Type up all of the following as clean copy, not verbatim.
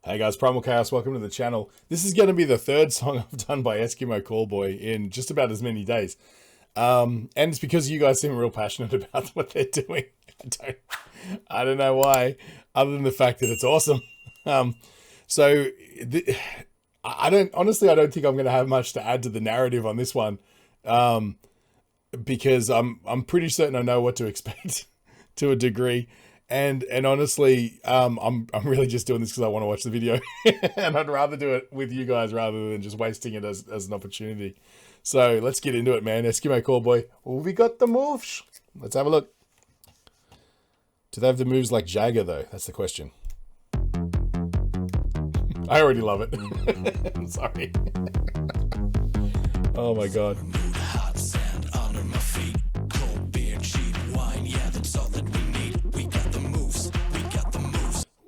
Hey guys, Primal Chaos, welcome to the channel. This is going to be the third song I've done by Eskimo Callboy in just about as many days. And it's because you guys seem real passionate about what they're doing. I don't know why, other than the fact that it's awesome. I don't think I'm going to have much to add to the narrative on this one. Because I'm pretty certain I know what to expect to a degree. And honestly, I'm really just doing this because I want to watch the video, and I'd rather do it with you guys rather than just wasting it as an opportunity. So let's get into it, man. Eskimo Callboy. Oh, we got the moves. Let's have a look. Do they have the moves like Jagger though? That's the question. I already love it. I'm sorry. Oh my god.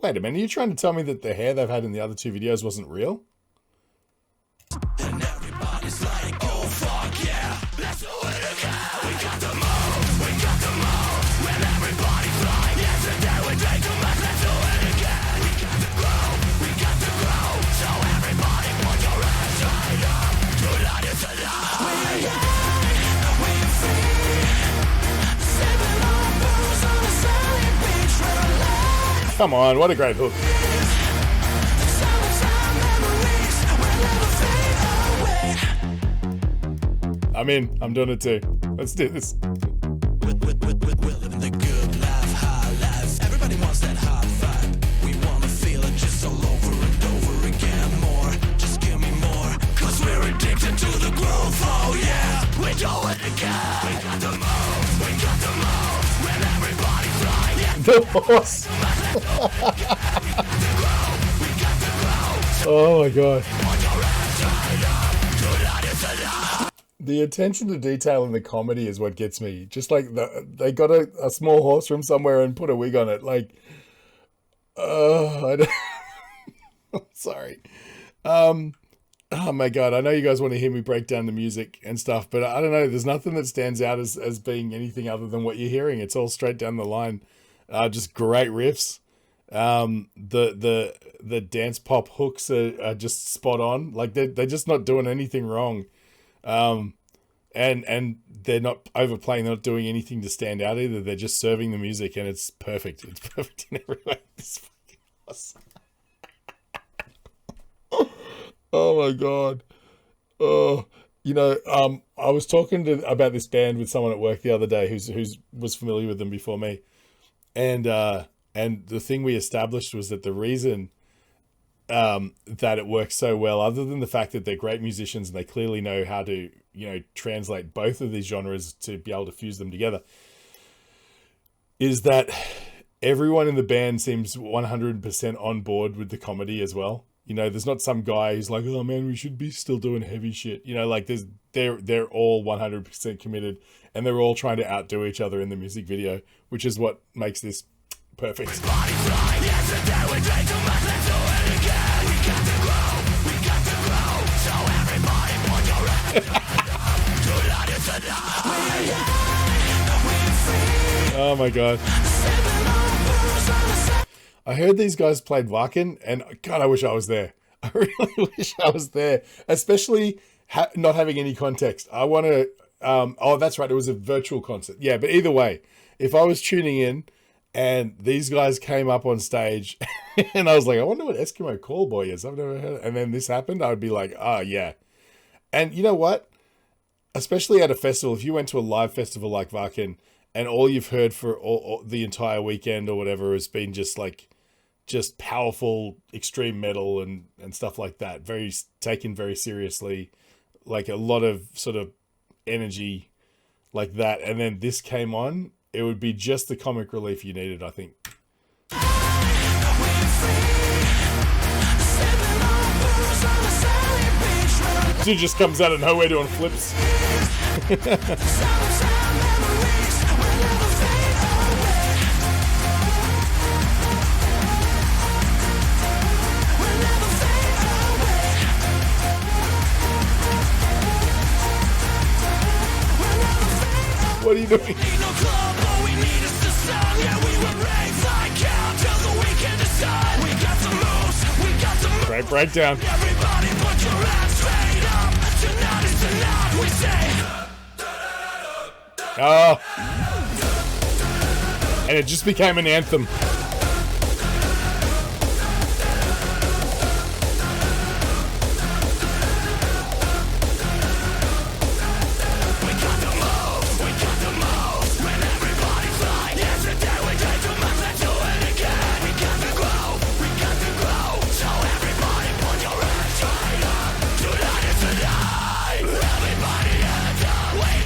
Wait a minute, are you trying to tell me that the hair they've had in the other two videos wasn't real? And everybody's like, oh fuck yeah, let's do it again. We got the moves, we got the moves. When everybody fly, yesterday we take a match, let's do it again. We got the grow, so everybody put your hands right up. Tonight is the night. We are young, we are free. Saving our moves on the sunny beach, we're alive. Come on, what a great hook. I'm in. I'm doing it too. Let's do this. We're living the good life, high life. Everybody wants that hot vibe. We want to feel it just all over and over again. More, just give me more. Cause we're addicted to the groove. Oh yeah, we do it again. We got the moves, we got the moves. When everybody fly, yeah. The horse. Oh my god. The attention to detail in the comedy is what gets me. Just like they got a small horse from somewhere and put a wig on it. Like, I don't I'm sorry. Oh my god, I know you guys want to hear me break down the music and stuff, but I don't know. There's nothing that stands out as being anything other than what you're hearing. It's all straight down the line. Just great riffs. The dance pop hooks are just spot on. Like they're just not doing anything wrong. And they're not overplaying, they're not doing anything to stand out either. They're just serving the music and it's perfect. It's perfect in every way. It's fucking awesome. Oh my god. Oh, you know, I was talking about this band with someone at work the other day who was familiar with them before me. And the thing we established was that the reason that it works so well, other than the fact that they're great musicians and they clearly know how to, you know, translate both of these genres to be able to fuse them together, is that everyone in the band seems 100% on board with the comedy as well. You know, there's not some guy who's like, oh man, we should be still doing heavy shit. You know, like they're all 100% committed and they're all trying to outdo each other in the music video, which is what makes this perfect. Oh my god. I heard these guys played Wacken, and god, I wish I was there. I really wish I was there, especially not having any context. I want to oh, that's right, it was a virtual concert. Yeah, but either way, if I was tuning in and these guys came up on stage and I was like, I wonder what Eskimo Callboy is. I've never heard it. And then this happened, I would be like, oh yeah. And you know what? Especially at a festival, if you went to a live festival like Wacken and all you've heard for all the entire weekend or whatever has been just powerful extreme metal and stuff like that, taken very seriously, like a lot of sort of energy like that, and then this came on, it would be just the comic relief you needed, I think. Dude just comes out of nowhere doing flips. What are you doing? We got the moves, we got Great breakdown. Everybody put your hands straight up. Tonight is the night we say. Oh. And it just became an anthem.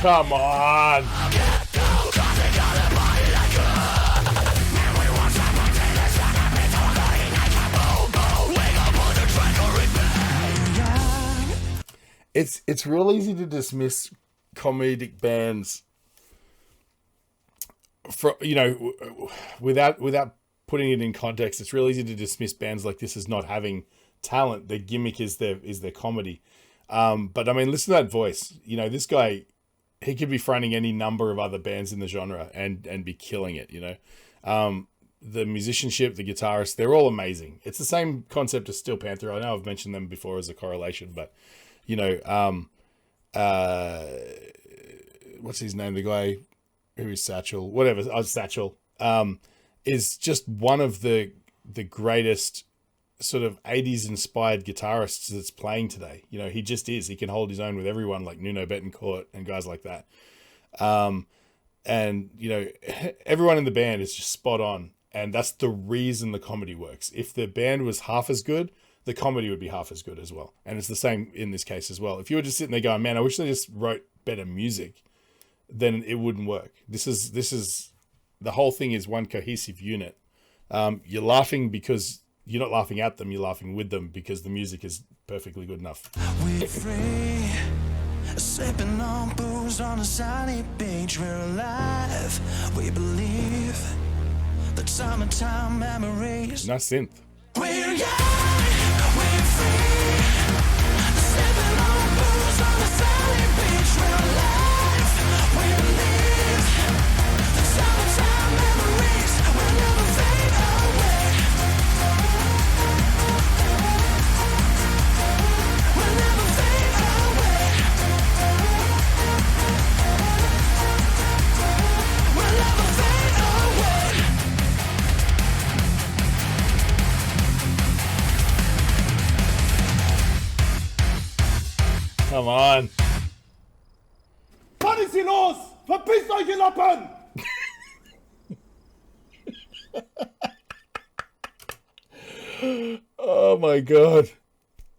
Come on. It's real easy to dismiss comedic bands for, you know, without putting it in context. It's real easy to dismiss bands like this as not having talent. Their gimmick is their comedy. But I mean, listen to that voice. You know, this guy, he could be fronting any number of other bands in the genre and be killing it, you know. The musicianship, the guitarists, they're all amazing. It's the same concept as Steel Panther. I know I've mentioned them before as a correlation, but, you know, what's his name? The guy who is Satchel, whatever, Satchel, is just one of the greatest sort of 80s inspired guitarists that's playing today. You know, he just is. He can hold his own with everyone like Nuno Betancourt and guys like that. And, you know, everyone in the band is just spot on. And that's the reason the comedy works. If the band was half as good, the comedy would be half as good as well. And it's the same in this case as well. If you were just sitting there going, man, I wish they just wrote better music, then it wouldn't work. This is the whole thing is one cohesive unit. You're laughing because you're not laughing at them, you're laughing with them because the music is perfectly good enough. We're free, sipping on booze on a sunny beach. We're alive, we believe that summertime memories. Nice synth. We're young, we're free, sipping on booze on a sunny beach. We're alive, we believe that summertime memories will never fade away. Will never fade away. Will never fade away. Come on. Was ist hier los? Verpisst euch, ihr Lappen! Oh my God.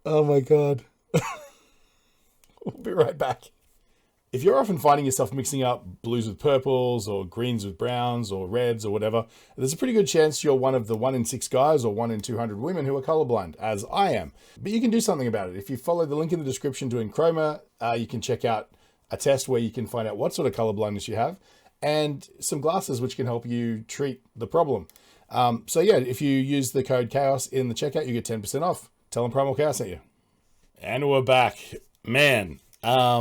Oh my God. We'll be right back. If you're often finding yourself mixing up blues with purples or greens with browns or reds or whatever, there's a pretty good chance you're one of the 1 in 6 guys or 1 in 200 women who are colorblind, as I am. But you can do something about it. If you follow the link in the description to Enchroma, you can check out a test where you can find out what sort of colorblindness you have and some glasses which can help you treat the problem. So yeah, if you use the code CHAOS in the checkout, you get 10% off. Tell them Primal Chaos sent you. And we're back. Man, I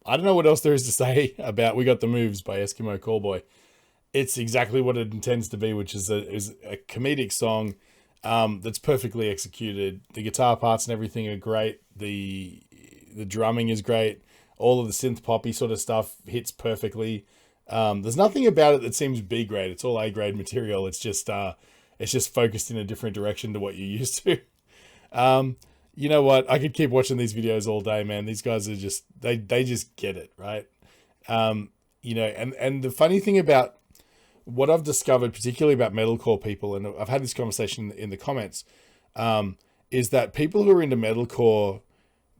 don't know what else there is to say about We Got the Moves by Eskimo Callboy. It's exactly what it intends to be, which is a comedic song that's perfectly executed. The guitar parts and everything are great. The drumming is great. All of the synth poppy sort of stuff hits perfectly. There's nothing about it that seems B grade. It's all A grade material. It's just focused in a different direction to what you're used to. You know what? I could keep watching these videos all day, man. These guys are just, they just get it, right? You know, and the funny thing about what I've discovered, particularly about metalcore people, and I've had this conversation in the comments, is that people who are into metalcore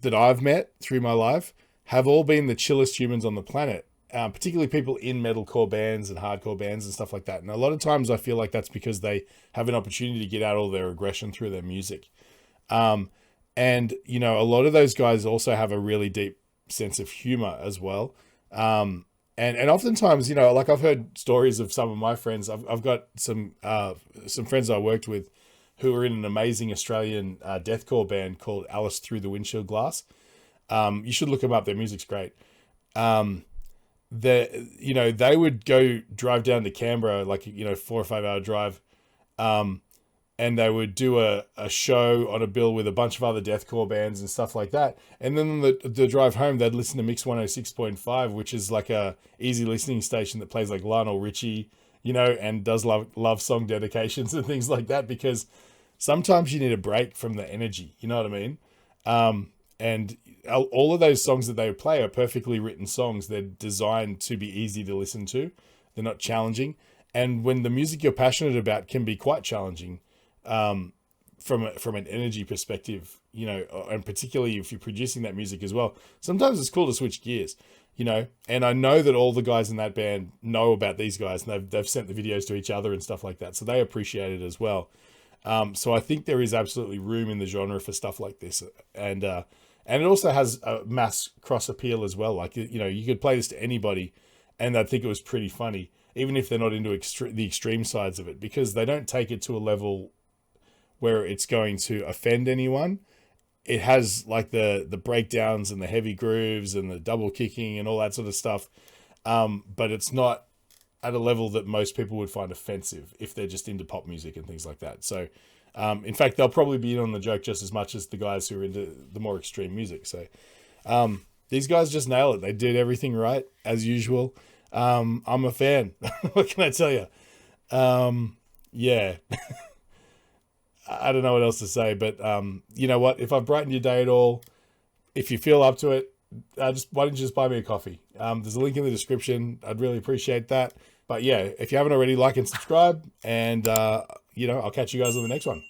that I've met through my life have all been the chillest humans on the planet. Particularly people in metalcore bands and hardcore bands and stuff like that. And a lot of times I feel like that's because they have an opportunity to get out all their aggression through their music. And, you know, a lot of those guys also have a really deep sense of humor as well. And oftentimes, you know, like I've heard stories of some of my friends. I've got some friends I worked with who are in an amazing Australian deathcore band called Alice Through the Windshield Glass. You should look them up. Their music's great. You know, they would go drive down to Canberra, like, you know, 4 or 5 hour drive, and they would do a show on a bill with a bunch of other deathcore bands and stuff like that. And then on the drive home, they'd listen to Mix 106.5, which is like a easy listening station that plays like Lionel Richie, you know, and does love song dedications and things like that, because sometimes you need a break from the energy, you know what I mean? And all of those songs that they would play are perfectly written songs. They're designed to be easy to listen to. They're not challenging. And when the music you're passionate about can be quite challenging, from an energy perspective, you know, and particularly if you're producing that music as well, sometimes it's cool to switch gears, you know. And I know that all the guys in that band know about these guys, and they've sent the videos to each other and stuff like that, so they appreciate it as well. So I think there is absolutely room in the genre for stuff like this, and it also has a mass cross appeal as well. Like, you know, you could play this to anybody, and they'd think it was pretty funny, even if they're not into the extreme sides of it, because they don't take it to a level where it's going to offend anyone. It has like the breakdowns and the heavy grooves and the double kicking and all that sort of stuff. But it's not at a level that most people would find offensive if they're just into pop music and things like that. So, in fact, they'll probably be in on the joke just as much as the guys who are into the more extreme music. So, these guys just nail it. They did everything right as usual. I'm a fan. What can I tell you? Yeah. I don't know what else to say, but you know what? If I've brightened your day at all, if you feel up to it, why don't you just buy me a coffee? There's a link in the description. I'd really appreciate that. But yeah, if you haven't already, like and subscribe, and you know, I'll catch you guys on the next one.